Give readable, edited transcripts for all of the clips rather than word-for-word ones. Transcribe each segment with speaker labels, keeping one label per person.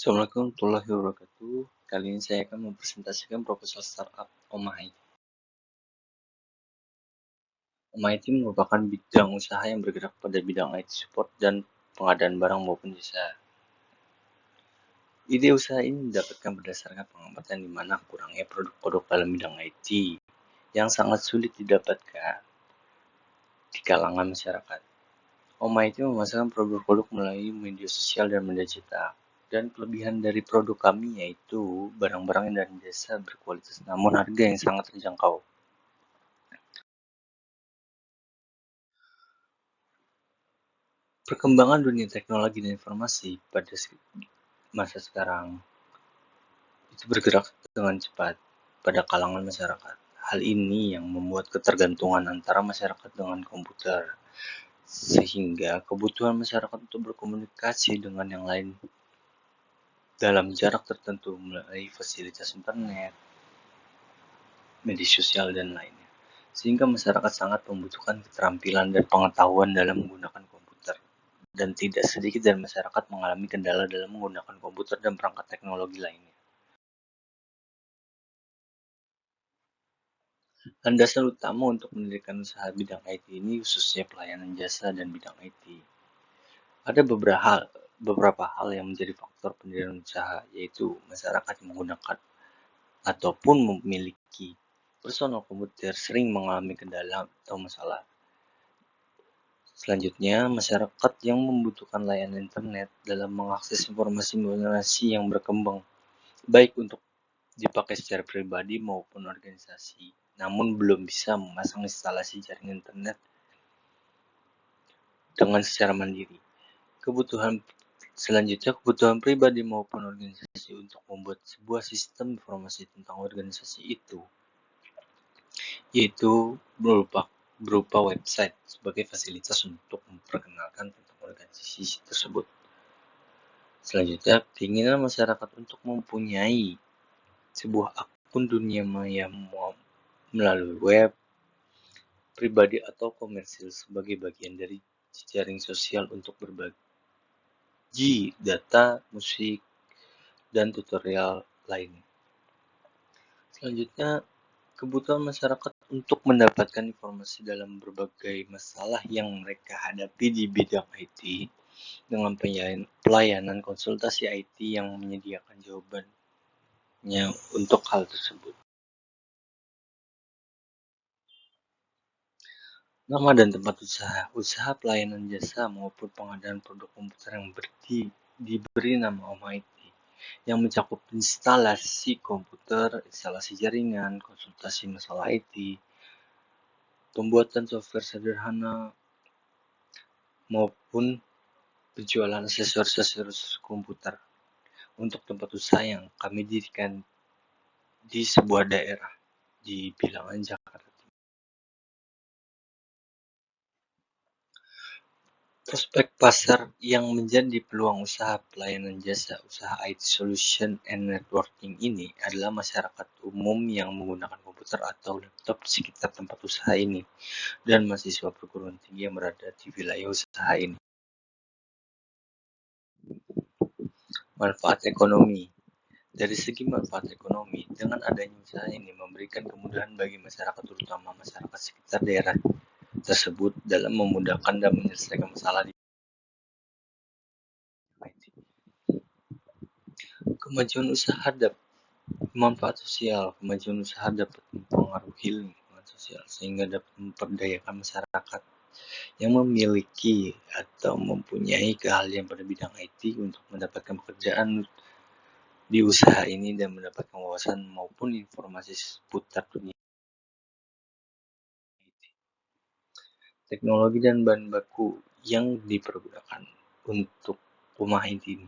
Speaker 1: Assalamualaikum warahmatullahi wabarakatuh. Kali ini saya akan mempresentasikan proposal startup Omah IT. Omah IT merupakan bidang usaha yang bergerak pada bidang IT support dan pengadaan barang maupun jasa. Ide usaha ini didapatkan berdasarkan pengamatan di mana kurangnya produk-produk dalam bidang IT yang sangat sulit didapatkan di kalangan masyarakat. Omah IT memasarkan produk-produk melalui media sosial dan media cetak. Dan kelebihan dari produk kami yaitu barang-barang dan jasa berkualitas namun harga yang sangat terjangkau. Perkembangan dunia teknologi dan informasi pada masa sekarang itu bergerak dengan cepat pada kalangan masyarakat. Hal ini yang membuat ketergantungan antara masyarakat dengan komputer, sehingga kebutuhan masyarakat untuk berkomunikasi dengan yang lain dalam jarak tertentu melalui fasilitas internet, media sosial, dan lainnya. Sehingga masyarakat sangat membutuhkan keterampilan dan pengetahuan dalam menggunakan komputer. Dan tidak sedikit dari masyarakat mengalami kendala dalam menggunakan komputer dan perangkat teknologi lainnya. Landasan utama untuk mendirikan usaha bidang IT ini khususnya pelayanan jasa dan bidang IT. Ada beberapa hal yang menjadi faktor pendirian usaha, yaitu masyarakat yang menggunakan ataupun memiliki personal komputer sering mengalami kendala atau masalah. Selanjutnya, masyarakat yang membutuhkan layanan internet dalam mengakses informasi yang berkembang, baik untuk dipakai secara pribadi maupun organisasi, namun belum bisa memasang instalasi jaringan internet dengan secara mandiri. Kebutuhan pribadi maupun organisasi untuk membuat sebuah sistem informasi tentang organisasi itu, yaitu berupa website sebagai fasilitas untuk memperkenalkan tentang organisasi tersebut. Selanjutnya, keinginan masyarakat untuk mempunyai sebuah akun dunia maya melalui web, pribadi atau komersil sebagai bagian dari jejaring sosial untuk berbagi data, musik, dan tutorial lainnya. Selanjutnya, kebutuhan masyarakat untuk mendapatkan informasi dalam berbagai masalah yang mereka hadapi di bidang IT dengan pelayanan konsultasi IT yang menyediakan jawabannya untuk hal tersebut. Nama dan tempat usaha pelayanan jasa maupun pengadaan produk komputer yang diberi nama Omah IT, yang mencakup instalasi komputer, instalasi jaringan, konsultasi masalah IT, pembuatan software sederhana, maupun penjualan aksesoris komputer untuk tempat usaha yang kami dirikan di sebuah daerah di bilangan Jakarta. Prospek pasar yang menjadi peluang usaha pelayanan jasa, usaha IT solution and networking ini adalah masyarakat umum yang menggunakan komputer atau laptop di sekitar tempat usaha ini dan mahasiswa perguruan tinggi yang berada di wilayah usaha ini. Manfaat ekonomi. Dari segi manfaat ekonomi, dengan adanya usaha ini memberikan kemudahan bagi masyarakat, terutama masyarakat sekitar daerah tersebut dalam memudahkan dan menyelesaikan masalah di IT. Kemajuan usaha manfaat sosial. Kemajuan usaha dapat mempengaruhi lingkungan sosial sehingga dapat memperdayakan masyarakat yang memiliki atau mempunyai keahlian pada bidang IT untuk mendapatkan pekerjaan di usaha ini dan mendapatkan wawasan maupun informasi seputar dunia IT. Teknologi dan bahan baku yang dipergunakan untuk Omah IT ini.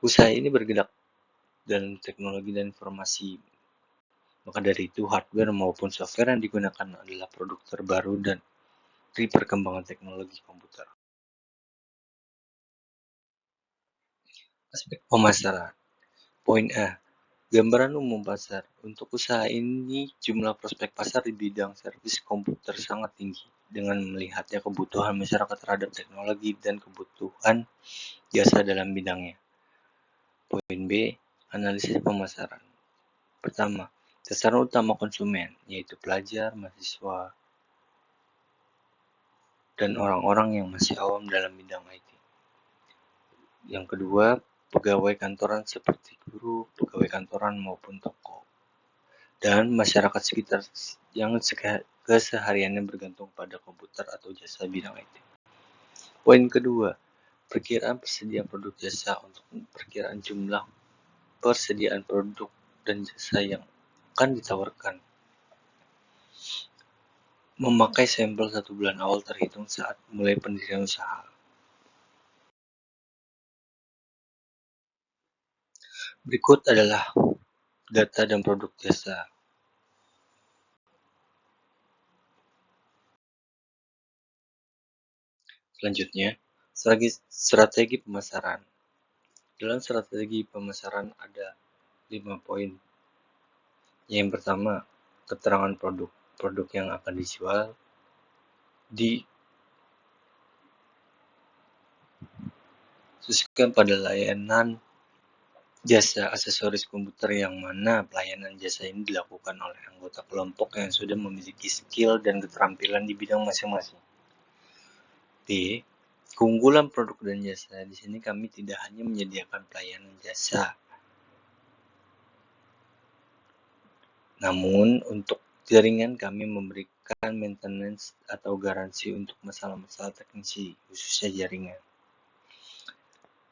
Speaker 1: Usaha ini bergerak dalam teknologi dan informasi. Maka dari itu, hardware maupun software yang digunakan adalah produk terbaru dan dari perkembangan teknologi komputer. Aspek pemasaran. Poin A. Gambaran umum pasar. Untuk usaha ini, jumlah prospek pasar di bidang servis komputer sangat tinggi dengan melihatnya kebutuhan masyarakat terhadap teknologi dan kebutuhan jasa dalam bidangnya. Poin B, analisis pemasaran. Pertama, sasaran utama konsumen, yaitu pelajar, mahasiswa, dan orang-orang yang masih awam dalam bidang IT. Yang kedua, pegawai kantoran seperti guru, pegawai kantoran maupun toko, dan masyarakat sekitar yang kesehariannya bergantung pada komputer atau jasa bidang IT. Poin kedua, perkiraan persediaan produk jasa untuk perkiraan jumlah persediaan produk dan jasa yang akan ditawarkan. Memakai sampel 1 bulan awal terhitung saat mulai pendirian usaha. Berikut adalah data dan produk jasa. Selanjutnya, strategi pemasaran. Dalam strategi pemasaran ada 5 poin. Yang pertama, keterangan produk. Produk yang akan dijual disusun pada layanan jasa aksesoris komputer yang mana pelayanan jasa ini dilakukan oleh anggota kelompok yang sudah memiliki skill dan keterampilan di bidang masing-masing. B. Keunggulan produk dan jasa. Di sini kami tidak hanya menyediakan pelayanan jasa, namun untuk jaringan kami memberikan maintenance atau garansi untuk masalah-masalah teknisi, khususnya jaringan.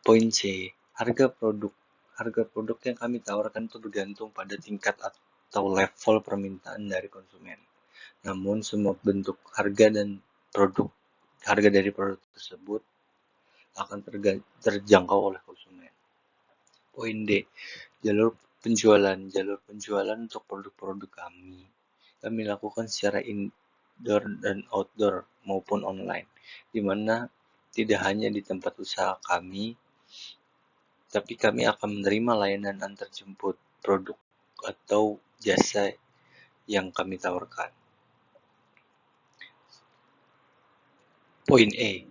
Speaker 1: Poin C. Harga produk. Harga produk yang kami tawarkan itu bergantung pada tingkat atau level permintaan dari konsumen. Namun semua bentuk harga dari produk tersebut akan terjangkau oleh konsumen. Poin D. Jalur penjualan. Jalur penjualan untuk produk-produk kami lakukan secara indoor dan outdoor maupun online, di mana tidak hanya di tempat usaha kami, tapi kami akan menerima layanan antar jemput produk atau jasa yang kami tawarkan. Poin E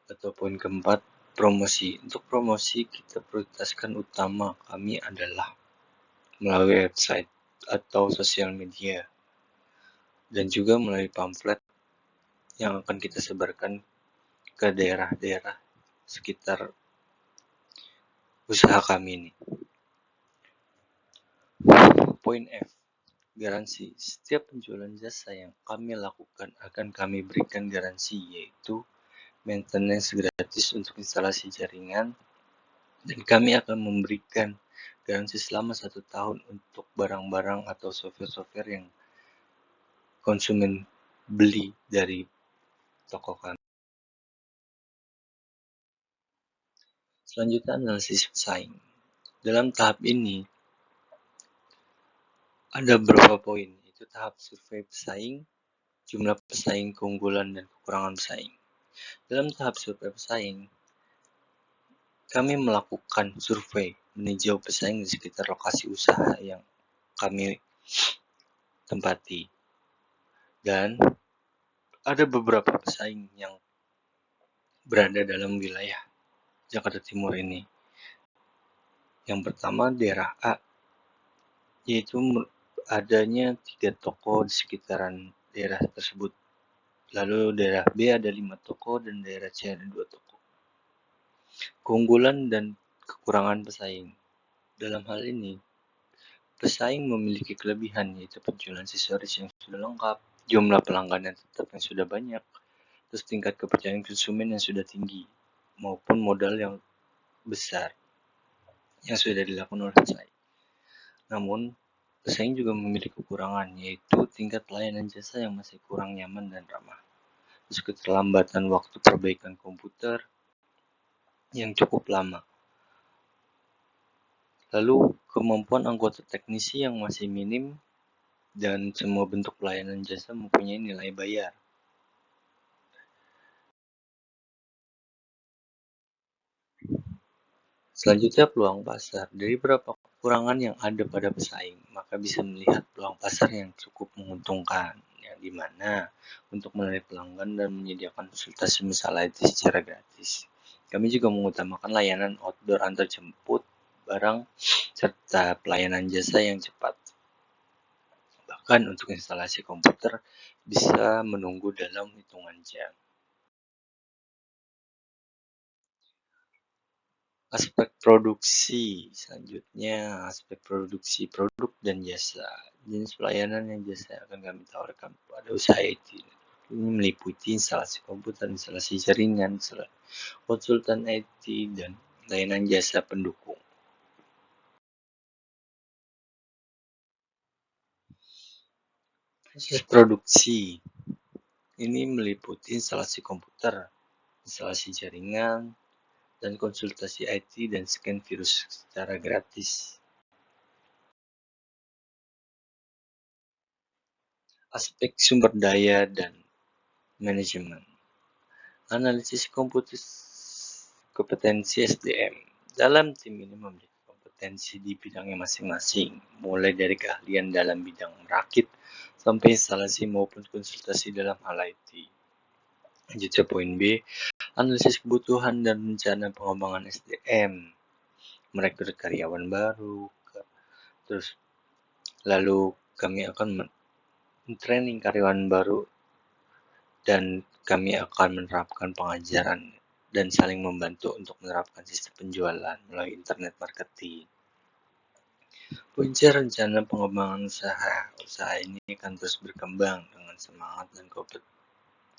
Speaker 1: atau poin keempat, promosi. Untuk promosi kita prioritaskan utama kami adalah melalui website atau sosial media dan juga melalui pamflet yang akan kita sebarkan ke daerah-daerah sekitar usaha kami ini. Poin F, garansi. Setiap penjualan jasa yang kami lakukan akan kami berikan garansi, yaitu maintenance gratis untuk instalasi jaringan, dan kami akan memberikan garansi selama 1 tahun untuk barang-barang atau software-software yang konsumen beli dari toko kami. Selanjutnya, analisis pesaing. Dalam tahap ini ada beberapa poin, yaitu tahap survei pesaing, jumlah pesaing, keunggulan, dan kekurangan pesaing. Dalam tahap survei pesaing, kami melakukan survei meninjau pesaing di sekitar lokasi usaha yang kami tempati. Dan ada beberapa pesaing yang berada dalam wilayah Jakarta Timur ini. Yang pertama, daerah A, yaitu adanya 3 toko di sekitaran daerah tersebut. Lalu daerah B ada 5 toko dan daerah C ada 2 toko. Keunggulan dan kekurangan pesaing. Dalam hal ini, pesaing memiliki kelebihan, yaitu penjualan aksesoris yang sudah lengkap, jumlah pelanggan yang tetap yang sudah banyak, terus tingkat kepercayaan konsumen yang sudah tinggi, maupun modal yang besar yang sudah dilakukan oleh pesaing. Namun, pesaing juga memiliki kekurangan, yaitu tingkat pelayanan jasa yang masih kurang nyaman dan ramah, terus keterlambatan waktu perbaikan komputer yang cukup lama, lalu kemampuan anggota teknisi yang masih minim, dan semua bentuk pelayanan jasa mempunyai nilai bayar. Selanjutnya, peluang pasar. Dari beberapa kekurangan yang ada pada pesaing, maka bisa melihat peluang pasar yang cukup menguntungkan, yang dimana untuk menarik pelanggan dan menyediakan fasilitas semisal IT secara gratis. Kami juga mengutamakan layanan outdoor antar jemput barang serta pelayanan jasa yang cepat. Bahkan untuk instalasi komputer bisa menunggu dalam hitungan jam. Aspek produksi, selanjutnya aspek produksi produk dan jasa. Jenis pelayanan yang jasa yang akan kami tawarkan pada usaha IT. Ini meliputi instalasi komputer, instalasi jaringan, konsultan IT, dan layanan jasa pendukung. Proses produksi ini meliputi instalasi komputer, instalasi jaringan, dan konsultasi IT dan scan virus secara gratis. Aspek sumber daya dan manajemen. Analisis kompetensi SDM. Dalam tim ini memiliki kompetensi di bidangnya masing-masing, mulai dari keahlian dalam bidang merakit sampai instalasi maupun konsultasi dalam hal IT. Lanjut poin B, analisis kebutuhan dan rencana pengembangan SDM. Merekrut karyawan baru, terus lalu kami akan training karyawan baru dan kami akan menerapkan pengajaran dan saling membantu untuk menerapkan sistem penjualan melalui internet marketing. Punca rencana pengembangan usaha. Usaha ini akan terus berkembang dengan semangat dan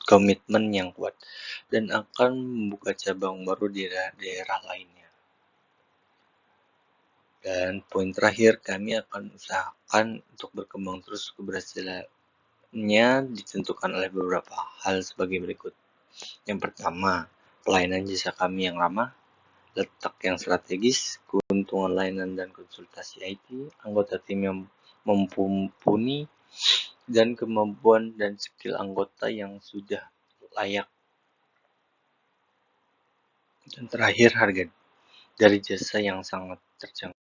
Speaker 1: komitmen yang kuat dan akan membuka cabang baru di daerah lainnya. Dan poin terakhir, kami akan usahakan untuk berkembang terus. Keberhasilannya ditentukan oleh beberapa hal sebagai berikut. Yang pertama, pelayanan jasa kami yang ramah, letak yang strategis, keuntungan layanan dan konsultasi IT, anggota tim yang mumpuni, dan kemampuan dan skill anggota yang sudah layak. Dan terakhir, harga dari jasa yang sangat terjangkau.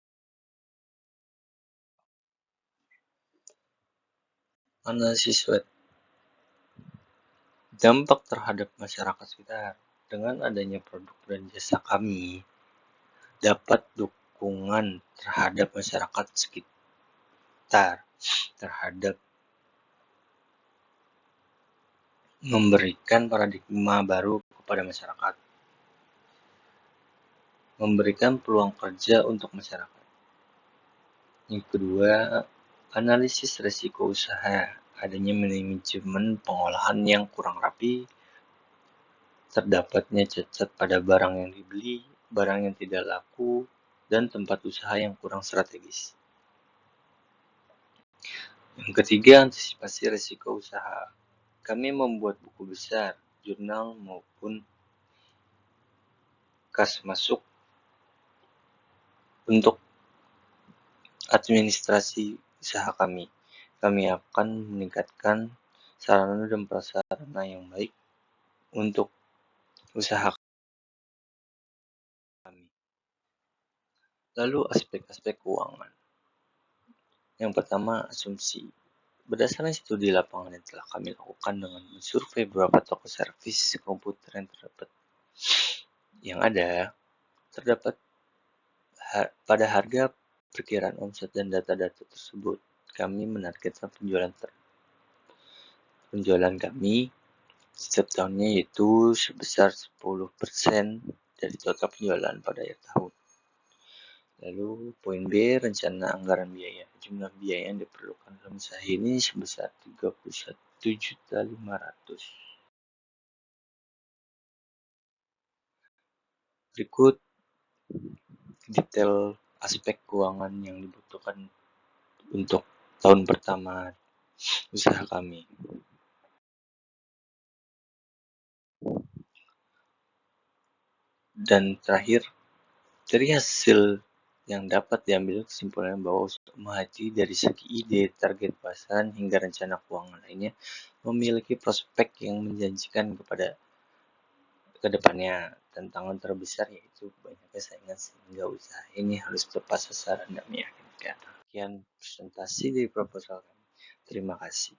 Speaker 1: Analisis SWOT. Dampak terhadap masyarakat sekitar. Dengan adanya produk dan jasa kami, dapat dukungan terhadap masyarakat sekitar, terhadap memberikan paradigma baru kepada masyarakat, memberikan peluang kerja untuk masyarakat. Yang kedua, analisis resiko usaha. Adanya manajemen pengolahan yang kurang rapi, terdapatnya cacat pada barang yang dibeli, barang yang tidak laku, dan tempat usaha yang kurang strategis. Yang ketiga, antisipasi resiko usaha. Kami membuat buku besar, jurnal maupun kas masuk untuk administrasi usaha kami. Kami akan meningkatkan sarana dan prasarana yang baik untuk usaha kami. Lalu aspek-aspek keuangan. Yang pertama, asumsi. Berdasarkan studi lapangan yang telah kami lakukan dengan mensurvei beberapa toko servis komputer yang terdapat pada harga perkiraan omset dan data-data tersebut. Kami menargetkan penjualan kami setiap tahunnya yaitu sebesar 10% dari total penjualan pada akhir tahun. Lalu poin B, rencana anggaran biaya. Jumlah biaya yang diperlukan dalam usaha ini sebesar 31.500.000. Berikut detail aspek keuangan yang dibutuhkan untuk tahun pertama usaha kami. Dan terakhir, dari hasil yang dapat diambil kesimpulan bahwa usaha IT dari segi ide, target pasaran, hingga rencana keuangan lainnya memiliki prospek yang menjanjikan ke depannya. Tantangan terbesar yaitu banyaknya saingan sehingga usaha ini harus tepat sasaran dan meyakinkan. Sekian presentasi dari proposal kami. Terima kasih.